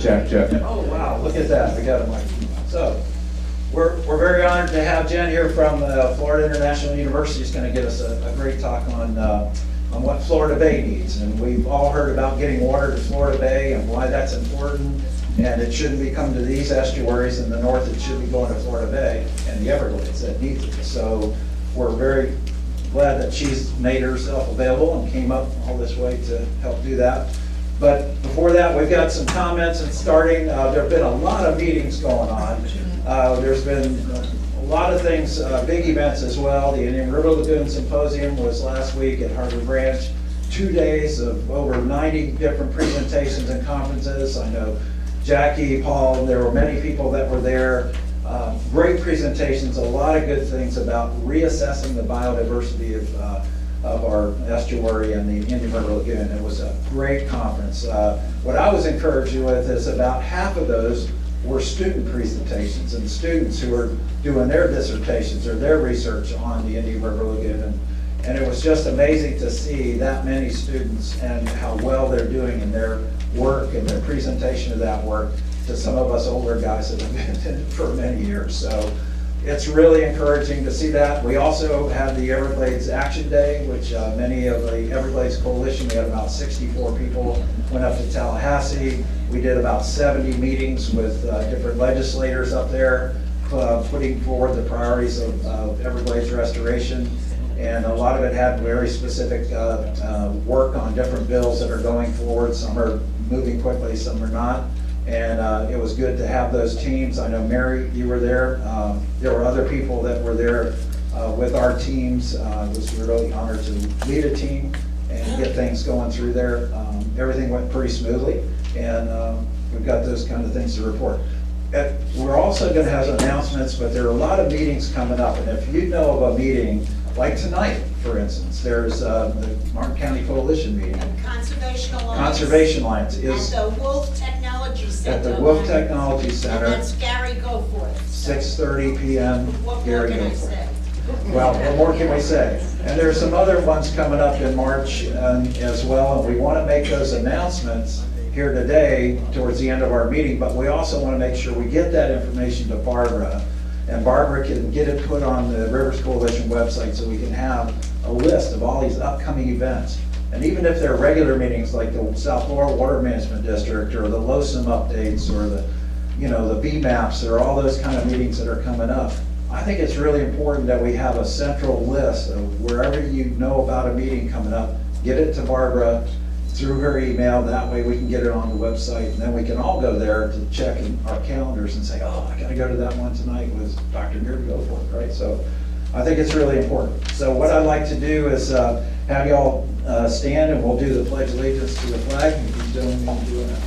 Check, check. Oh, wow, look at that, we got a mic. So, we're very honored to have Jen here from Florida International University. She's gonna give us a great talk on what Florida Bay needs. And we've all heard about getting water to Florida Bay and why that's important. And it shouldn't be coming to these estuaries in the north, it should be going to Florida Bay and the Everglades that needs it. So, we're very glad that she's made herself available and came up all this way to help do that. But before that, we've got some comments and starting. There have been a lot of meetings going on. There's been a lot of things, big events as well. The Indian River Lagoon Symposium was last week at Harbor Branch. 2 days of over 90 different presentations and conferences. I know Jackie, Paul, there were many people that were there. Great presentations, a lot of good things about reassessing the biodiversity of our estuary and the Indian River Lagoon. It was a great conference. What I was encouraged with is about half of those were student presentations and students who are doing their dissertations or their research on the Indian River Lagoon. And it was just amazing to see that many students and how well they're doing in their work and their presentation of that work to some of us older guys that have been in it for many years. So it's really encouraging to see that. We also had the Everglades Action Day, which many of the Everglades Coalition, we had about 64 people, went up to Tallahassee. We did about 70 meetings with different legislators up there, putting forward the priorities of Everglades restoration. And a lot of it had very specific work on different bills that are going forward. Some are moving quickly, some are not. And it was good to have those teams. I know, Mary, you were there. There were other people that were there with our teams. It was really honored to lead a team and get things going through there. Everything went pretty smoothly, and we've got those kind of things to report. We're also going to have announcements, but there are a lot of meetings coming up. And if you know of a meeting, like tonight, for instance, there's the Martin County Coalition meeting. And Conservation Alliance. Conservation Alliance is At the Wolf Technology Center. at the Wolf Technology Center. And that's Gary Goforth. 6:30 p.m. What more Gary can I Goforth. say? Well, what more can we say? And there's some other ones coming up in March as well, and we want to make those announcements here today towards the end of our meeting, but we also want to make sure we get that information to Barbara, and Barbara can get it put on the Rivers Coalition website so we can have a list of all these upcoming events. And even if they're regular meetings like the South Florida Water Management District or the LOSIM updates or the VMAPs or all those kind of meetings that are coming up, I think it's really important that we have a central list of wherever you know about a meeting coming up, get it to Barbara through her email. That way we can get it on the website, and then we can all go there to check in our calendars and say, oh, I gotta go to that one tonight with Dr. Gary Goforth, right? So I think it's really important. So what I'd like to do is have you all stand, and we'll do the Pledge of Allegiance to the flag. And if you don't want to do it now.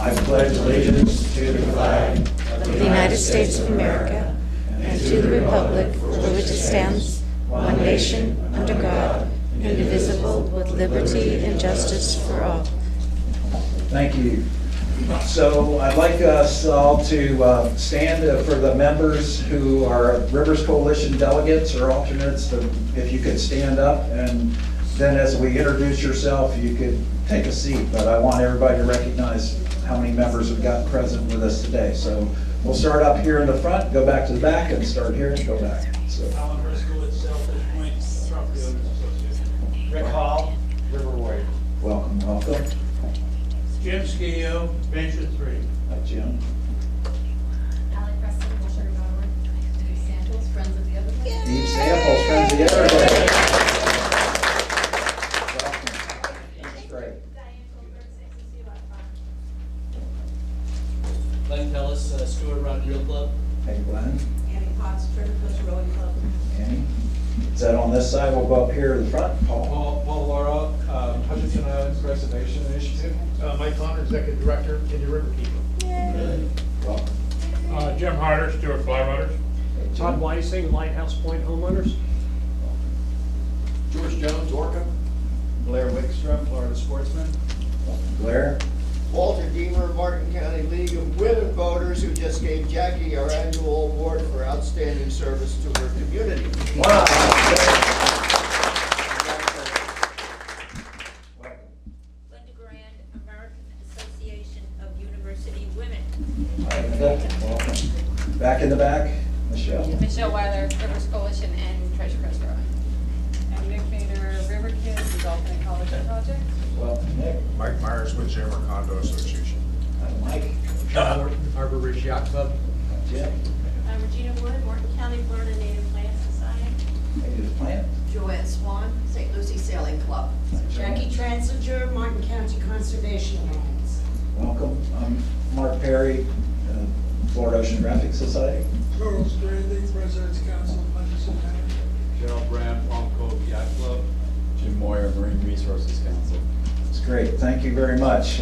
I pledge allegiance to the flag of the United States of America and to the republic for which it stands, one nation, under God, indivisible, with liberty and justice for all. Thank you. So I'd like us all to stand for the members who are Rivers Coalition delegates or alternates. If you could stand up, and then as we introduce yourself, you could take a seat. But I want everybody to recognize how many members we've got present with us today. So we'll start up here in the front, go back to the back, and start here and go back. So. Alan Briscoe at Selfish Point, Trump Owners Association. Rick Hall, River Warrior. Welcome, welcome. Jim Skio, Venture 3. Hi, Jim. Allie Preston, WaterRivers. Steve Samples, Friends of the Everglades. Steve Samples, Friends of the Everglades. Welcome. That's great. Diane Colbert, 6 Lot 5. Glenn Pellis, Stewart Run Real Club. Hey, Glenn. Annie Potts, Treasure Coast Rowing Club. Annie. Is that on this side? We'll go up here to the front. Paul. Paul Laura, Hutchinson Islands Preservation Initiative. Mike Connor, Executive Director, Indian River Keeper. Welcome. Jim Harder, Stewart Fly Runners. Hey, Jim. Todd Weissing, Lighthouse Point Homeowners. George Jones, Orca. Blair Wickstrom, Florida Sportsman. Blair. Walter Deemer, Martin County League of Women Voters, who just gave Jackie our annual award for outstanding service to her community. Wow. Linda Grand, American Association Back in the back, Michelle. Michelle Weiler, Rivers Coalition and Treasure Coast Growing. And Nick Maynor, River Kids, the Dolphin Ecology Project. Welcome, Nick. Mike Myers with Jammer Condo Association. Mike. Harbor Ridge Yacht Club. Jim. I'm Regina Wood, Morton County Florida Native Plant Society. Native Plant. Joanne Swan, St. Lucie Sailing Club. Jackie Transiger, Martin County Conservation Alliance. Welcome. I'm Mark Perry, Florida Oceanographic Society. Charles Grandy, President's Council of Hutchinson County. Gerald Brand, Palm Cove Yacht Club. Jim Moyer, Marine Resources Council. That's great. Thank you very much.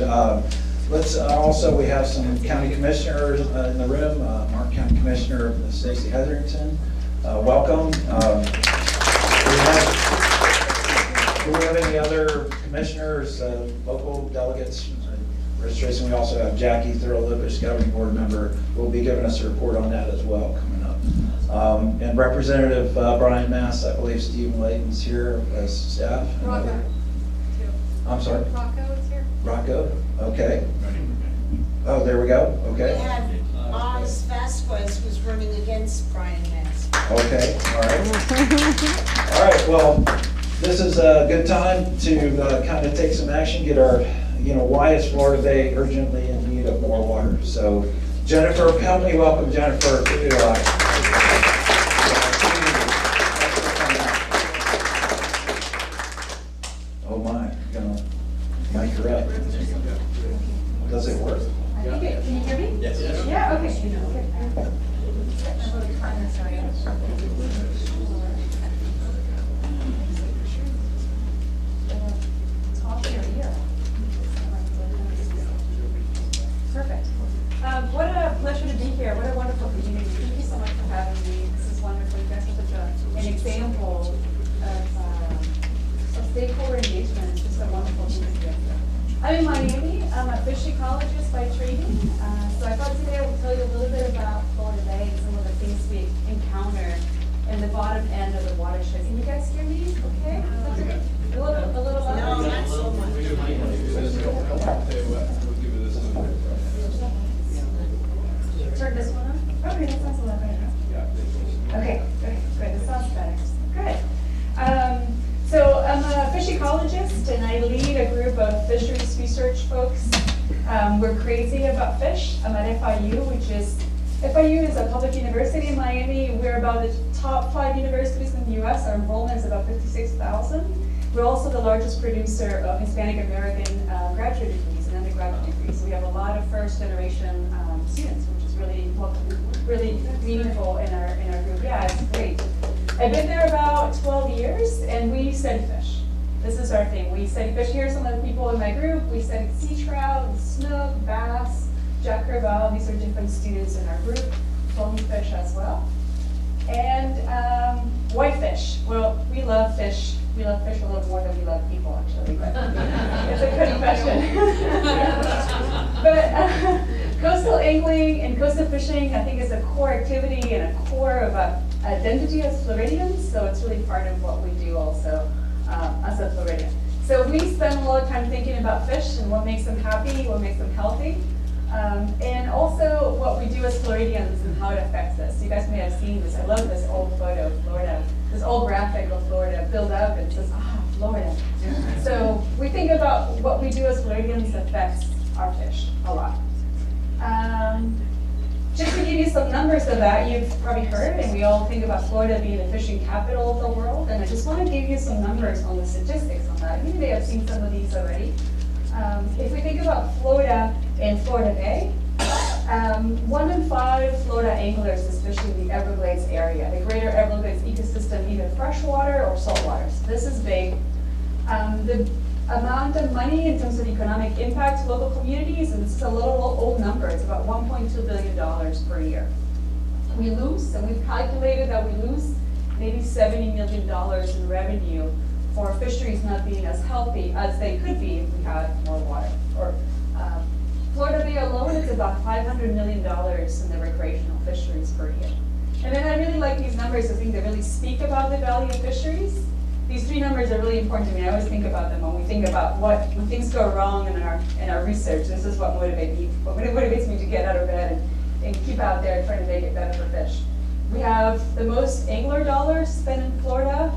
Let's also, we have some county commissioners in the room. Mark County Commissioner Stacy Hetherington. Welcome. Do we have any other commissioners, local delegates? Registration. We also have Jackie Thurlow-Lippisch, governing board member, who will be giving us a report on that as well coming up. And Representative Brian Mass, I believe Stephen Layton's here as staff. Rocco, too. I'm sorry? Rocco is here. Rocco, okay. Oh, there we go, We okay. have Oz Vasquez, who's running against Brian Mass. Okay, all right. All right, well, this is a good time to kind of take some action, get our, why is Florida Bay urgently in need of more water? So Jennifer, help me welcome Jennifer to oh my, gonna mic her up. Does it work? I think it, can you hear me? Yes. Yeah, okay. Perfect. What a pleasure to be here. What a wonderful community. Thank you so much for having me. This is wonderful. You guys are such an example of stakeholder engagement. It's just a wonderful thing to do. I'm in Miami. I'm a fish ecologist by training. So I thought today I would tell you a little bit about Florida Bay and some of the things we encounter in the bottom end of the watershed. Can you guys hear me okay? A little loud? No, not so much. Turn this one on? Okay, that sounds a lot better. Okay, good, that sounds better. Good. So I'm a fish ecologist and I lead a group of fisheries research folks. We're crazy about fish. I'm at FIU, FIU is a public university in Miami. We're about the top 5 universities in the US. Our enrollment is about 56,000. We're also the largest producer of Hispanic American graduate degrees and undergraduate degrees. So we have a lot of first generation students, which is really meaningful in our group. Yeah, it's great. I've been there about 12 years and we study fish. This is our thing. We study fish. Here are some of the people in my group. We study sea trout, snook, bass, jack crevalle. These are different students in our group. Foamy fish as well. And whitefish. Well, we love fish. We love fish a little more than we love people, actually. But it's a confession. But coastal angling and coastal fishing, I think, is a core activity and a core of identity as Floridians. So it's really part of what we do also as a Floridian. So we spend a lot of time thinking about fish and what makes them happy, what makes them healthy. And also what we do as Floridians and how it affects us. You guys may have seen this. I love this old photo of Florida, this old graphic of Florida built up and it says, Florida. So we think about what we do as Floridians affects our fish a lot. Just to give you some numbers of that, you've probably heard, and we all think about Florida being the fishing capital of the world, and I just want to give you some numbers on the statistics on that. You may have seen some of these already. If we think about Florida and Florida Bay, 1 in 5 Florida anglers is fishing the Everglades area, the greater Everglades ecosystem, either freshwater or saltwater. So this is big. The amount of money in terms of economic impact to local communities, and this is a little old number, it's about $1.2 billion per year. We lose, and we've calculated that we lose maybe $70 million in revenue for fisheries not being as healthy as they could be if we had more water. Or Florida Bay alone, it's about $500 million in the recreational fisheries per year. And then I really like these numbers. I think they really speak about the value of fisheries. These 3 numbers are really important to me. I always think about them when we think about when things go wrong in our research. This is what motivates me. What motivates me to get out of bed and keep out there trying to make it better have the most angler dollars spent in Florida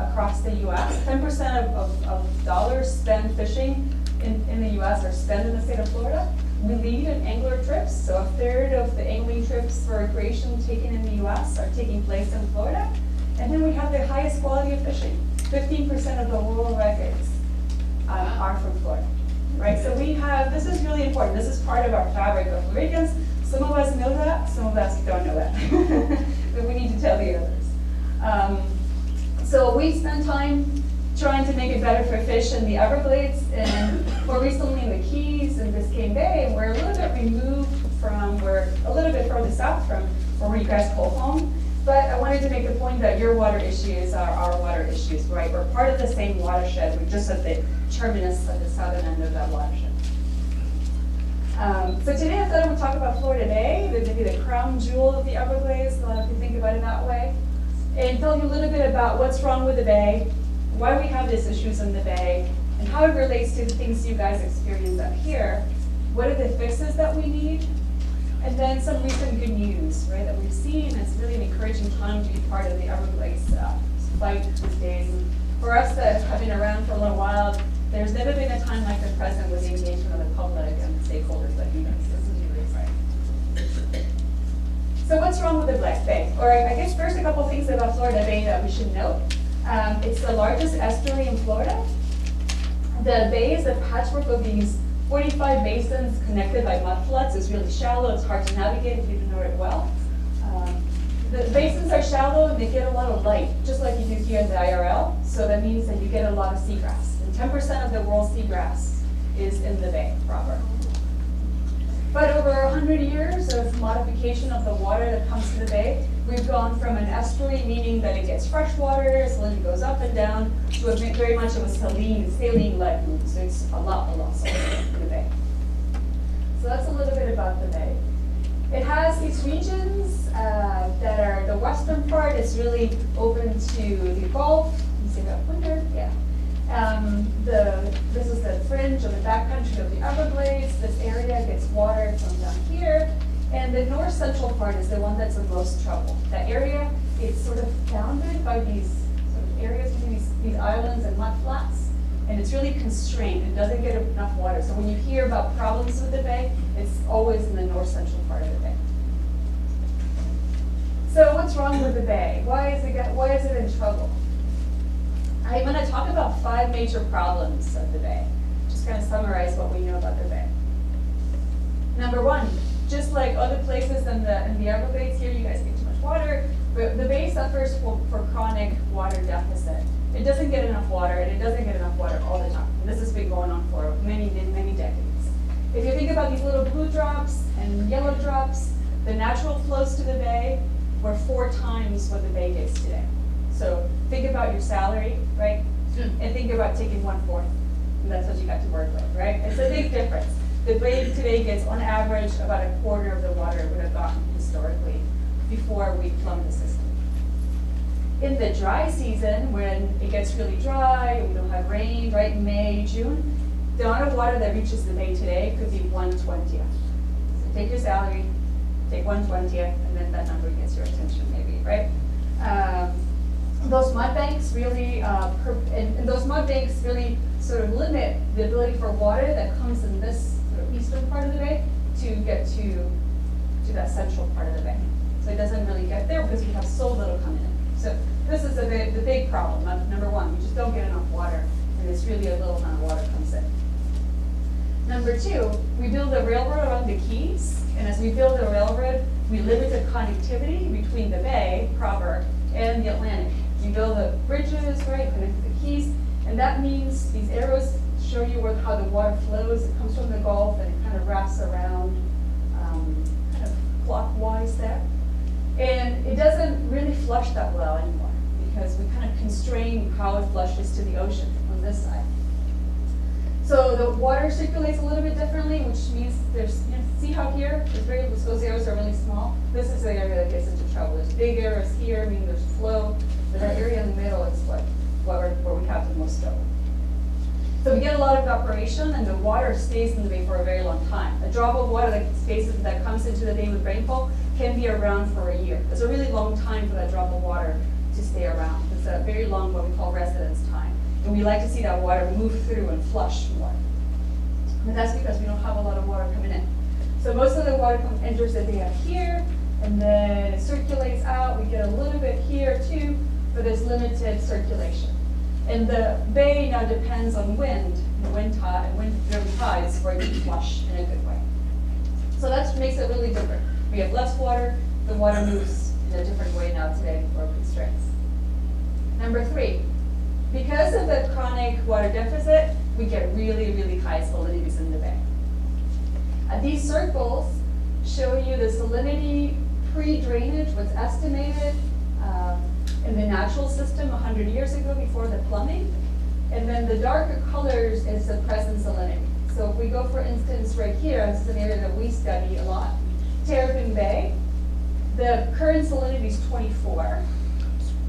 across the US. 10% of dollars spent fishing in the US are spent in the state of Florida. We lead in angler trips, so a third of the angling trips for recreation taken in the US are taking place in Florida. And then we have the highest quality of fishing. 15% of the world records are from Florida, right? So we have, this is really important. This is part of our fabric of Floridians. Some of us know that, some of us don't know that. But we need to tell the others. So we spend time trying to make it better for fish in the Everglades, and more recently in the Keys and Biscayne Bay. We're a little bit removed from, we're a little bit further south from where you guys call home. But I wanted to make the point that your water issues are our water issues, right? We're part of the same watershed. We're just at the terminus of the southern end of that watershed. So today I thought I would talk about Florida Bay, maybe the crown jewel of the Everglades, if you think about it that way, and tell you a little bit about what's wrong with the bay, why we have these issues in the bay, and how it relates to the things you guys experience up here. What are the fixes that we need? And then some recent good news, right, that we've seen. It's really an encouraging time to be part of the Everglades fight these days. And for us that have been around for a little while, there's never been a time like the present with the engagement of the public and stakeholders like you guys. This is really exciting. So what's wrong with the Black Bay? Or I guess first a couple things about Florida Bay that we should note. It's the largest estuary in Florida. The bay is a patchwork of these 45 basins connected by mudfloods. It's really shallow. It's hard to navigate if you don't know it well. The basins are shallow and they get a lot of light, just like you do here in the IRL. So that means that you get a lot of seagrass. And 10% of the world's seagrass is in the bay proper. But over 100 years of modification of the water that comes to the bay, we've gone from an estuary, meaning that it gets fresh water, salinity goes up and down, to a very much of a saline lagoon. So it's a lot salty in the bay. So that's a little bit about the bay. It has these regions that are, the western part is really open to the Gulf. You see that pointer? Yeah. This is the fringe of the backcountry of the Everglades. This area gets water from down here. And the north central part is the one that's in most trouble. That area is sort of bounded by these sort of areas between these islands and mudflats. And it's really constrained. It doesn't get enough water. So when you hear about problems with the bay, it's always in the north central part of the bay. So what's wrong with the bay? Why is it in trouble? I'm going to talk about 5 major problems of the bay. Just kind of summarize what we know about the bay. Number 1, just like other places in the Everglades here, you guys get too much water, but the bay suffers for chronic water deficit. It doesn't get enough water, and it doesn't get enough water all the time. And this has been going on for many decades. If you think about these little blue drops and yellow drops, the natural flows to the bay were 4 times what the bay gets today. So think about your salary, right? And think about taking 1/4. And that's what you got to work with, right? It's a big difference. The bay today gets, on average, about 1/4 of the water it would have gotten historically before we plumbed the system. In the dry season, when it gets really dry, we don't have rain, right, in May, June, the amount of water that reaches the bay today could be 1/20th. So take your salary, take 1/20th, and then that number gets your attention maybe, right? Those mud banks really, and those mud banks really sort of limit the ability for water that comes in this sort of eastern part of the bay to get to that central part of the bay. So it doesn't really get there because we have so little coming in. So this is the big problem. Number 1, we just don't get enough water, and it's really a little amount of water comes in. Number 2, we build a railroad around the Keys, and as we build the railroad, we limit the connectivity between the bay proper and the Atlantic. You build the bridges, right, connect to the Keys, and that means these arrows show you how the water flows. It comes from the Gulf and it kind of wraps around kind of clockwise there. And it doesn't really flush that well anymore because we kind of constrain how it flushes to the ocean on this side. So the water circulates a little bit differently, which means there's, see how here, those areas are really small? This is the area that gets into trouble. There's big areas here, meaning there's flow, but that area in the middle is where we have the most trouble. So we get a lot of evaporation, and the water stays in the bay for a very long time. A drop of water that comes into the bay with rainfall can be around for a year. It's a really long time for that drop of water to stay around. It's a very long, what we call residence time. And we like to see that water move through and flush more. And that's because we don't have a lot of water coming in. So most of the water enters the bay up here, and then it circulates out. We get a little bit here too, but there's limited circulation. And the bay now depends on wind driven tides for it to flush in a good way. So that makes it really different. We have less water, the water moves in a different way now today for constraints. Number 3, because of the chronic water deficit, we get really, really high salinities in the bay. These circles show you the salinity pre-drainage, what's estimated in the natural system 100 years ago before the plumbing. And then the darker colors is the present salinity. So if we go, for instance, right here, this is an area that we study a lot, Terrapin Bay, the current salinity is 24.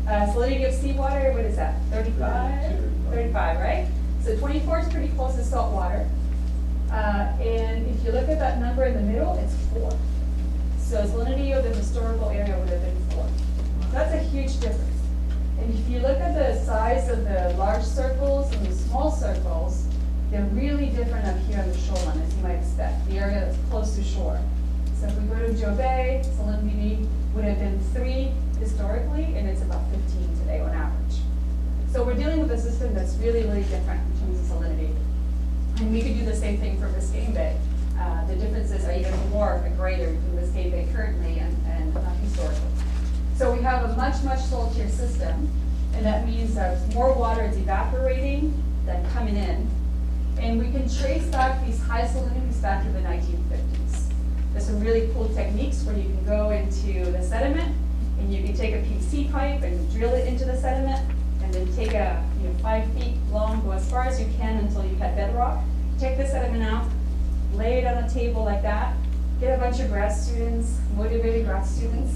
Salinity of seawater, what is that, 35? 35, right? So 24 is pretty close to salt water. And if you look at that number in the middle, it's 4. So salinity of the historical area would have been 4. So that's a huge difference. And if you look at the size of the large circles and the small circles, they're really different up here on the shoreline, as you might expect, the area that's close to shore. So if we go to Joe Bay, salinity would have been 3 historically, and it's about 15 today on average. So we're dealing with a system that's really, really different in terms of salinity. And we could do the same thing for Biscayne Bay. The differences are even more greater between Biscayne Bay currently and historically. So we have a much, much saltier system, and that means that more water is evaporating than coming in. And we can trace back these high salinities back to the 1950s. There's some really cool techniques where you can go into the sediment, and you can take a PVC pipe and drill it into the sediment, and then take a 5 feet long, go as far as you can until you hit bedrock, take the sediment out, lay it on a table like that, get a bunch of grad students, motivated grad students,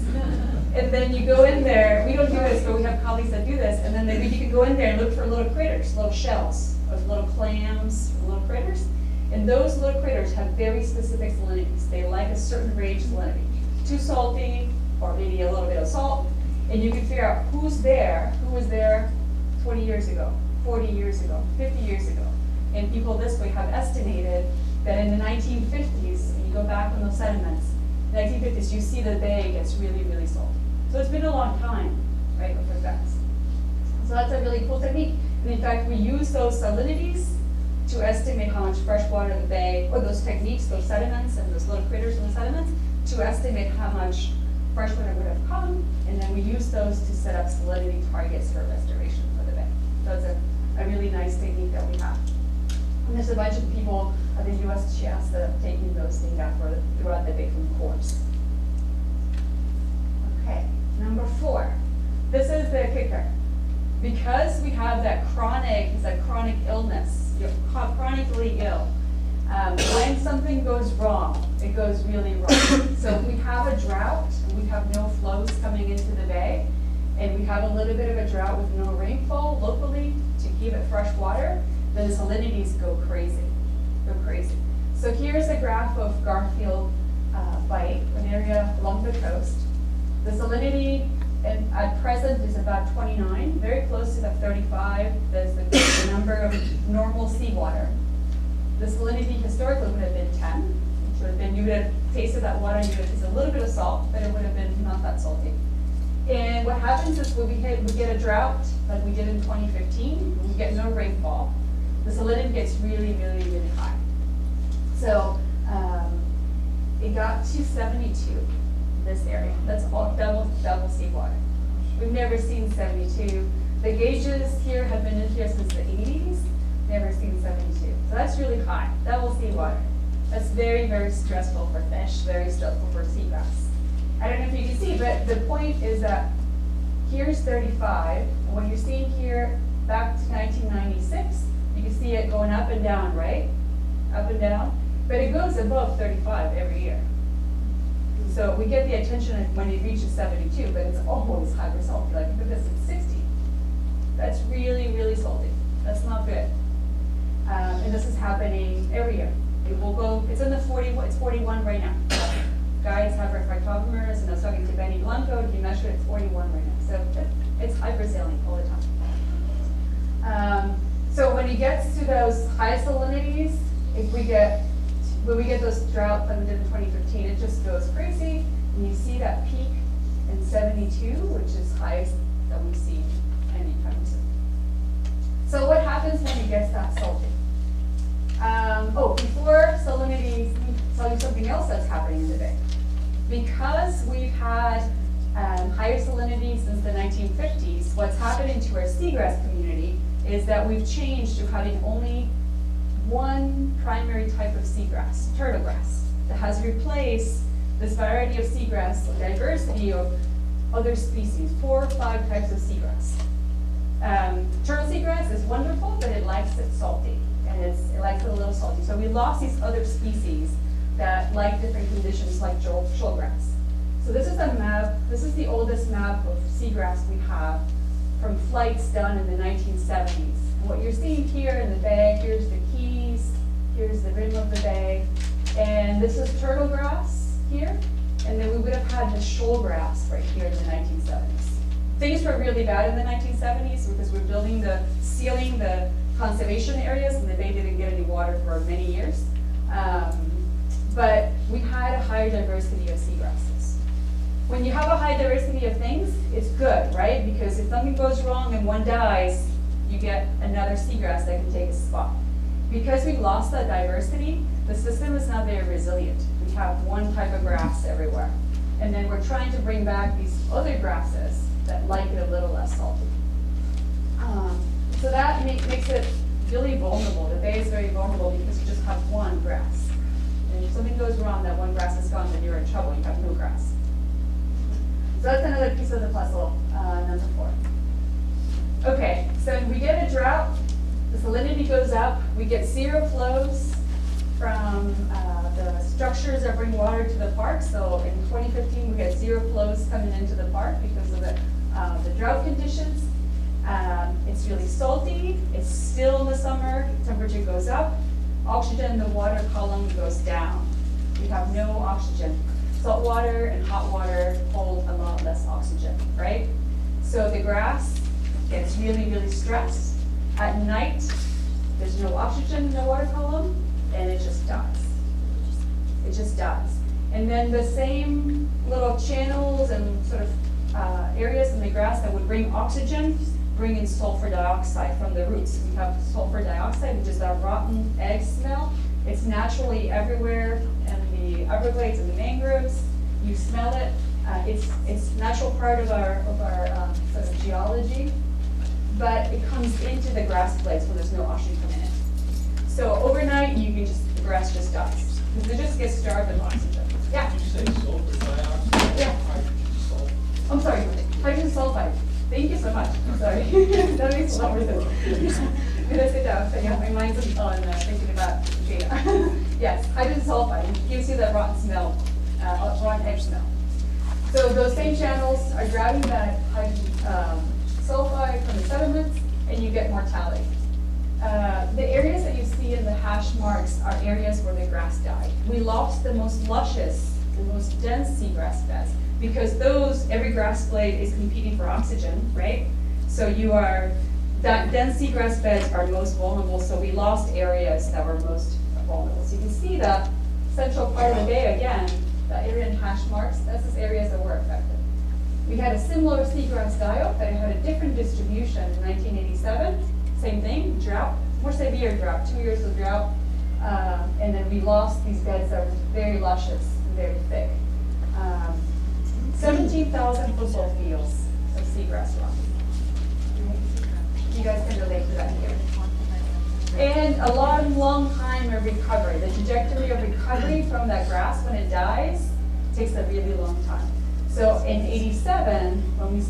and then you go in there. We don't do this, but we have colleagues that do this, and then you can go in there and look for little critters, little shells, of little clams, little critters, and those little critters have very specific salinities. They like a certain range salinity. Too salty, or maybe a little bit of salt, and you can figure out who was there 20 years ago, 40 years ago, 50 years ago. And people this way have estimated that in the 1950s, and you go back on those sediments, 1950s, you see the bay gets really, really salty. So it's been a long time, right, before that. So that's a really cool technique. And in fact, we use those salinities to estimate how much fresh water the bay, or those techniques, those sediments and those little critters in the sediments, to estimate how much fresh water would have come, and then we use those to set up salinity targets for restoration for the bay. So it's a really nice technique that we have. And there's a bunch of people at the USGS that have taken those data throughout the bay from the course. Okay, number 4. This is the kicker. Because we have that chronic illness, you're chronically ill, when something goes wrong, it goes really wrong. So if we have a drought, and we have no flows coming into the bay, and we have a little bit of a drought with no rainfall locally to give it fresh water, then the salinities go crazy. So here's a graph of Garfield Bight, an area along the coast. The salinity at present is about 29, very close to the 35. That's the number of normal seawater. The salinity historically would have been 10, which would have been, you would have tasted that water, you would have tasted a little bit of salt, but it would have been not that salty. And what happens is when we get a drought, like we did in 2015, we get no rainfall, the salinity gets really, really, really high. So it got to 72, this area. That's all double seawater. We've never seen 72. The gauges here have been in here since the 80s, never seen 72. So that's really high, double seawater. That's very, very stressful for fish, very stressful for seagrass. I don't know if you can see, but the point is that here's 35, and what you're seeing here back to 1996, you can see it going up and down, right? Up and down, but it goes above 35 every year. So we get the attention when it reaches 72, but it's always hyper salty. Like look at this, it's 60. That's really, really salty. That's not good. And this is happening every year. It will go, it's in the 41, it's 41 right now. guides have refractometers, and I was talking to Benny Blanco, and he measured it's 41 right now. So it's hypersaline all the time. So when it gets to those high salinities, when we get those droughts that we did in 2015, it just goes crazy. And you see that peak in 72, which is highest that we've seen anytime soon. So what happens when it gets that salty? Before salinities, let me tell you something else that's happening in the bay. Because we've had higher salinity since the 1950s, what's happening to our seagrass community is that we've changed to having only one primary type of seagrass, turtle grass, that has replaced this variety of seagrass, diversity of other species, 4 or 5 types of seagrass. Turtle seagrass is wonderful, but it likes it salty, and it likes it a little salty. So we lost these other species that like different conditions, like shoalgrass. So this is a map. This is the oldest map of seagrass we have from flights done in the 1970s. And what you're seeing here in the bay, here's the Keys, here's the rim of the bay, and this is turtle grass here, and then we would have had the shoalgrass right here in the 1970s. Things were really bad in the 1970s because we're sealing the conservation areas, and the bay didn't get any water for many years. But we had a higher diversity of seagrasses. When you have a high diversity of things, it's good, right? Because if something goes wrong and one dies, you get another seagrass that can take a spot. Because we lost that diversity, the system is not very resilient. We have one type of grass everywhere. And then we're trying to bring back these other grasses that like it a little less salty. So that makes it really vulnerable. The bay is very vulnerable because you just have one grass. And if something goes wrong, that one grass is gone, then you're in trouble. You have no grass. So that's another piece of the puzzle, number 4. Okay, so when we get a drought, the salinity goes up, we get zero flows from the structures that bring water to the park. So in 2015, we had zero flows coming into the park because of the drought conditions. It's really salty, it's still in the summer, temperature goes up, oxygen in the water column goes down. We have no oxygen. Salt water and hot water hold a lot less oxygen, right? So the grass gets really, really stressed. At night, there's no oxygen in the water column, and it just dies. It just dies. And then the same little channels and sort of areas in the grass that would bring oxygen bring in sulfur dioxide from the roots. We have sulfur dioxide, which is that rotten egg smell. It's naturally everywhere in the Everglades and the mangroves. You smell it. It's natural part of our sort of geology, but it comes into the grass blades when there's no oxygen coming in. So overnight, the grass just dies because it just gets starved of oxygen. Yeah. Did you say sulfur dioxide? Yeah. Hydrogen sulfide? I'm sorry, hydrogen sulfide. Thank you so much. I'm sorry. That makes a lot more sense. Did I sit down? So yeah, my mind's on thinking about data. Yes, hydrogen sulfide. It gives you that rotten smell, rotten egg smell. So those same channels are grabbing that hydrogen sulfide from the sediments, and you get mortality. The areas that you see in the hash marks are areas where the grass died. We lost the most luscious, the most dense seagrass beds, because every grass blade is competing for oxygen, right? So that dense seagrass beds are most vulnerable, so we lost areas that were most vulnerable. So you can see the central part of the bay again, the area in hash marks, that's the areas that were affected. We had a similar seagrass die-off, but it had a different distribution in 1987. Same thing, drought, more severe drought, 2 years of drought. And then we lost these beds that were very luscious and very thick. 17,000 football fields of seagrass rot. You guys can relate to that here. And a long time of recovery. The trajectory of recovery from that grass when it dies takes a really long time. So in 87, when we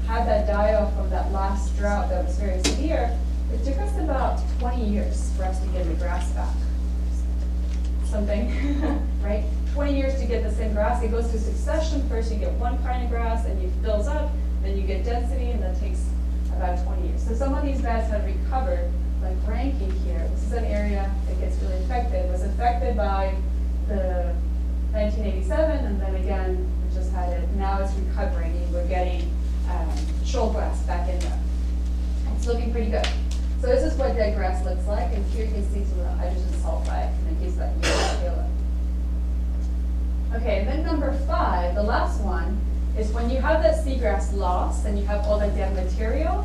had that die-off from that last drought that was very severe, it took us about 20 years for us to get the grass back. Something, right? 20 years to get the same grass. It goes through succession. First you get one kind of grass and it fills up, then you get density, and that takes about 20 years. So some of these beds have recovered, like ranking here. This is an area that gets really affected. It was affected by the 1987, and then again, we just had it, now it's recovering, and we're getting shoal grass back in there. It's looking pretty good. So this is what dead grass looks like, and here you can see some of the hydrogen sulfide, and it gives that yellow halo. Okay, and then number 5, the last one, is when you have that seagrass loss and you have all that dead material,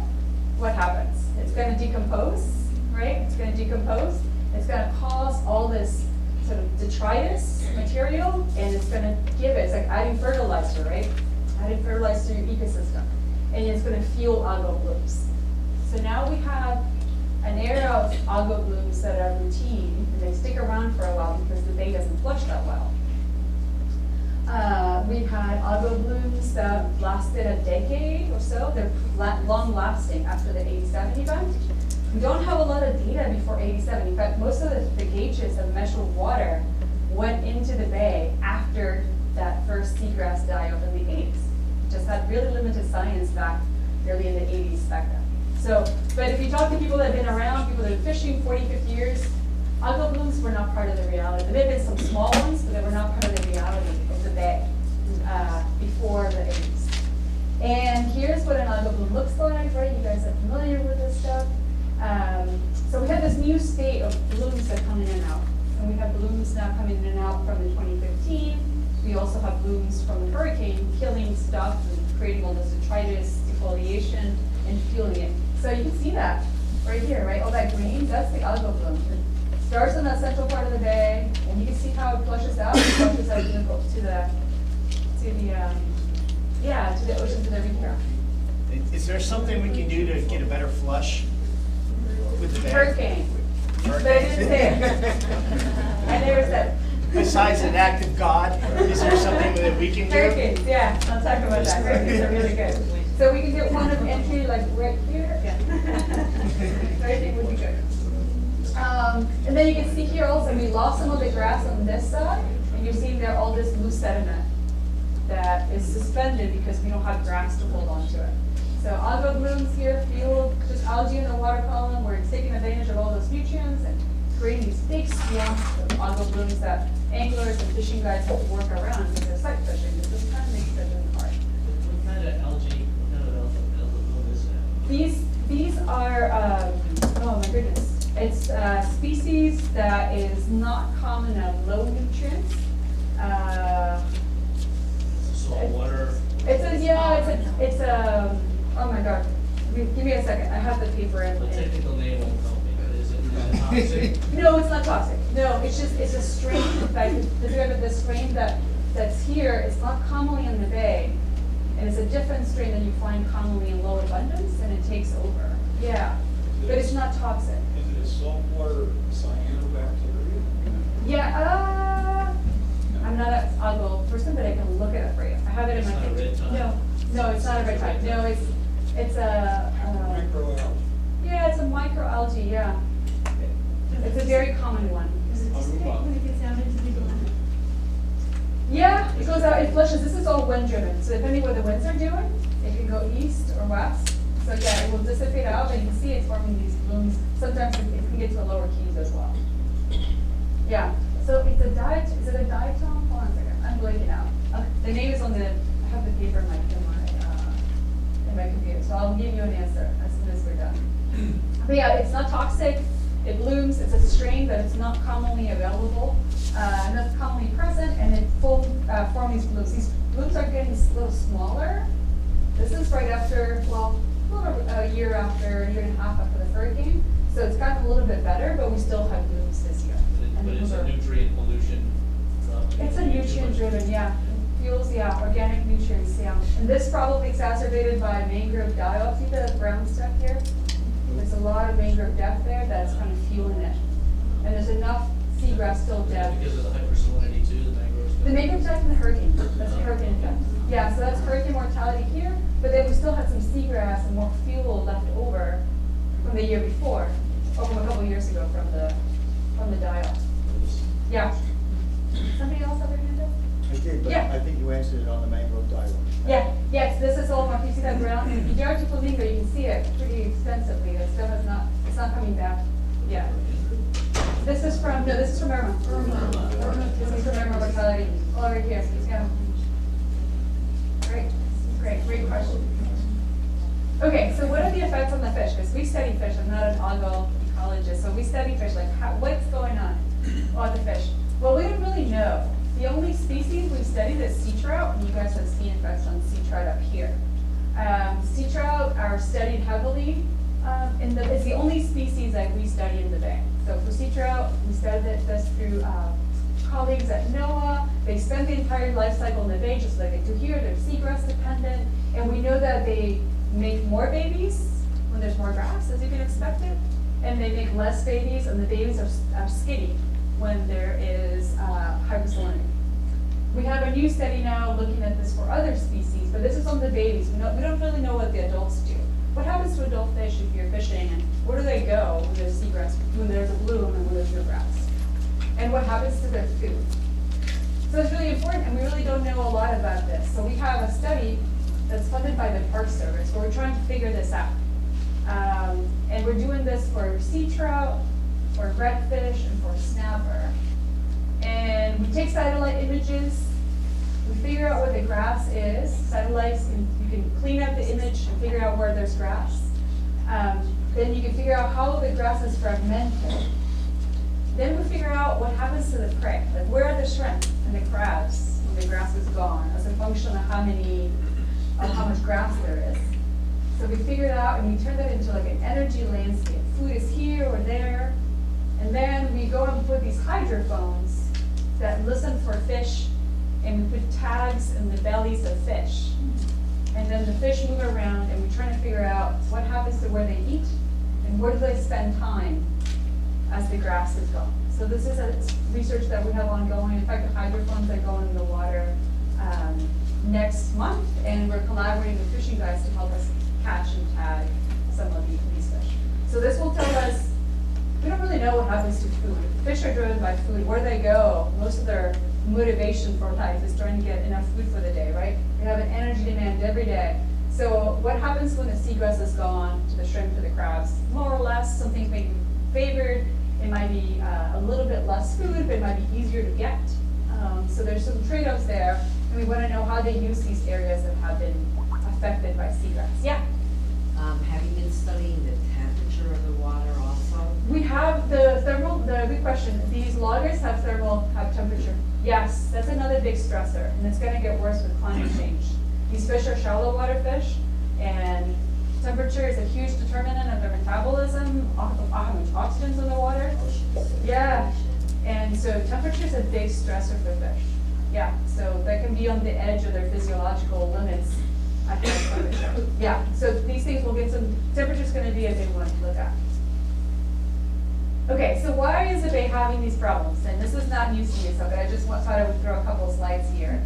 what happens? It's going to decompose, right? It's going to decompose. It's going to cause all this sort of detritus material, and it's going to give it, it's like adding fertilizer, right? Adding fertilizer to your ecosystem, and it's going to fuel algal blooms. So now we have an area of algal blooms that are routine, and they stick around for a while because the bay doesn't flush that well. We've had algal blooms that lasted a decade or so. They're long lasting after the 87 event. We don't have a lot of data before 87. In fact, most of the gauges that measure water went into the bay after that first seagrass die-off in the 80s. Just had really limited science back early in the 80s back then. So, but if you talk to people that have been around, people that have been fishing 40, 50 years, algal blooms were not part of the reality. There may have been some small ones, but they were not part of the reality of the bay before the 80s. And here's what an algal bloom looks like, right? You guys are familiar with this stuff. So we have this new state of blooms that come in and out. And we have blooms now coming in and out from the 2015. We also have blooms from the hurricane killing stuff and creating all this detritus, defoliation, and fueling it. So you can see that right here, right? All that green, that's the algal bloom. It starts in that central part of the bay, and you can see how it flushes out. It flushes out to the ocean, to the reef here. Is there something we can do to get a better flush with the bay? Hurricane. But I didn't say it. I never said. Besides an act of God, is there something that we can do? Hurricanes, yeah, I'll talk about that. Hurricanes are really good. So we can get one of entry like right here. Yeah. Hurricane would be good. And then you can see here also, we lost some of the grass on this side, and you're seeing there all this loose sediment that is suspended because we don't have grass to hold on to it. So algal blooms here fuel just algae in the water column where it's taking advantage of all those nutrients and creating these big swamps of algal blooms that anglers and fishing guides have to work around because they're sight fishing. This kind of makes it really hard. What kind of algal bloom is that? These are, oh my goodness. It's a species that is not common of low nutrients. Salt water? It's a, oh my God. Give me a second. I have the paper in. The technical name won't help me, but is it toxic? No, it's not toxic. No, it's just, it's a strain. In fact, the strain that's here is not commonly in the bay. And it's a different strain that you find commonly in low abundance, and it takes over. Yeah, but it's not toxic. Is it a saltwater cyanobacteria? Yeah, I'm not an algal person, but I can look at it for you. I have it in my. It's not a red tide? No, it's not a red tide. No, it's a. Microalgae. Yeah, it's a microalgae. Yeah, it's a very common one. Yeah, it goes out, it flushes. This is all wind driven. So depending what the winds are doing, it can go east or west. So yeah, it will dissipate out, and you can see it's forming these blooms. Sometimes it can get to lower keys as well. Yeah. So it's a is it a diatom? Hold on a second. I'm blanking out. The name is on the. I have the paper in my computer, so I'll give you an answer as soon as we're done. But yeah, it's not toxic. It blooms. It's a strain, but it's not commonly available, not commonly present, and it form these blooms. These blooms are getting a little smaller. This is right after, well, a year and a half after the hurricane. So it's gotten a little bit better, but we still have blooms this year. But it's a nutrient pollution. It's a nutrient-driven, yeah. Fuels, yeah, organic nutrients, yeah. And this probably exacerbated by mangrove die-off. See the brown stuff here? There's a lot of mangrove death there that's kind of fueling it. And there's enough seagrass still dead. Because of the hypersalinity too, the mangroves. The mangrove death and the hurricane. That's the hurricane effect. Yeah, so that's hurricane mortality here, but then we still had some seagrass and more fuel left over from the year before, or from a couple years ago from the die-off. Yeah. Somebody else have their hand up? I did, but Yeah. I think you answered it on the mangrove diet. Yeah, yes, this is all marked. You see that brown? If you drive to Flamingo, you can see it pretty extensively. It still has not, it's not coming back yet. This is from, no, this is from Irma. This is from Irma mortality. Oh, right here, yeah. Great question. Okay, so what are the effects on the fish? Because we study fish, I'm not an algal ecologist, so we study fish, like what's going on the fish? Well, we don't really know. The only species we studied is sea trout, and you guys have seen effects on sea trout up here. Sea trout are studied heavily, it's the only species that we study in the bay. So for sea trout, we studied this through colleagues at NOAA. They spend the entire life cycle in the bay, just like they do here. They're seagrass dependent, and we know that they make more babies when there's more grass, as you can expect it, and they make less babies, and the babies are skinny when there is hypersalinity. We have a new study now looking at this for other species, but this is on the babies. We don't really know what the adults do. What happens to adult fish if you're fishing, and where do they go when there's seagrass, when there's a bloom and when there's no grass? And what happens to their food? So it's really important, and we really don't know a lot about this. So we have a study that's funded by the Park Service where we're trying to figure this out. And we're doing this for sea trout, for redfish, and for snapper. And we take satellite images, we figure out what the grass is. Satellites, you can clean up the image and figure out where there's grass. Then you can figure out how the grass is fragmented. Then we figure out what happens to the prey, like where are the shrimp and the crabs when the grass is gone, as a function of how much grass there is. So we figure it out, and we turn that into like an energy landscape. Food is here or there, and then we go and put these hydrophones that listen for fish, and we put tags in the bellies of fish. And then the fish move around, and we're trying to figure out what happens to where they eat, and where do they spend time as the grass is gone. So this is a research that we have ongoing. In fact, the hydrophones are going in the water next month, and we're collaborating with fishing guides to help us catch and tag some of these fish. So this will tell us, we don't really know what happens to food. Fish are driven by food. Where they go, most of their motivation for life is trying to get enough food for the day, right? They have an energy demand every day. So what happens when the seagrass is gone to the shrimp, to the crabs? More or less, some things may be favored. It might be a little bit less food, but it might be easier to get. So there's some trade-offs there, and we want to know how they use these areas that have been affected by seagrass. Yeah? Have you been studying the temperature of the water also? We have the good question. These loggers have temperature. Yes, that's another big stressor, and it's going to get worse with climate change. These fish are shallow water fish, and temperature is a huge determinant of their metabolism, how much oxygen's in the water. Yeah, and so temperature is a big stressor for fish. Yeah, so that can be on the edge of their physiological limits at high temperature. Yeah, so these things will get some, temperature's going to be a big one to look at. Okay, so why is the bay having these problems? And this is not news to you, so but I just thought I would throw a couple of slides here.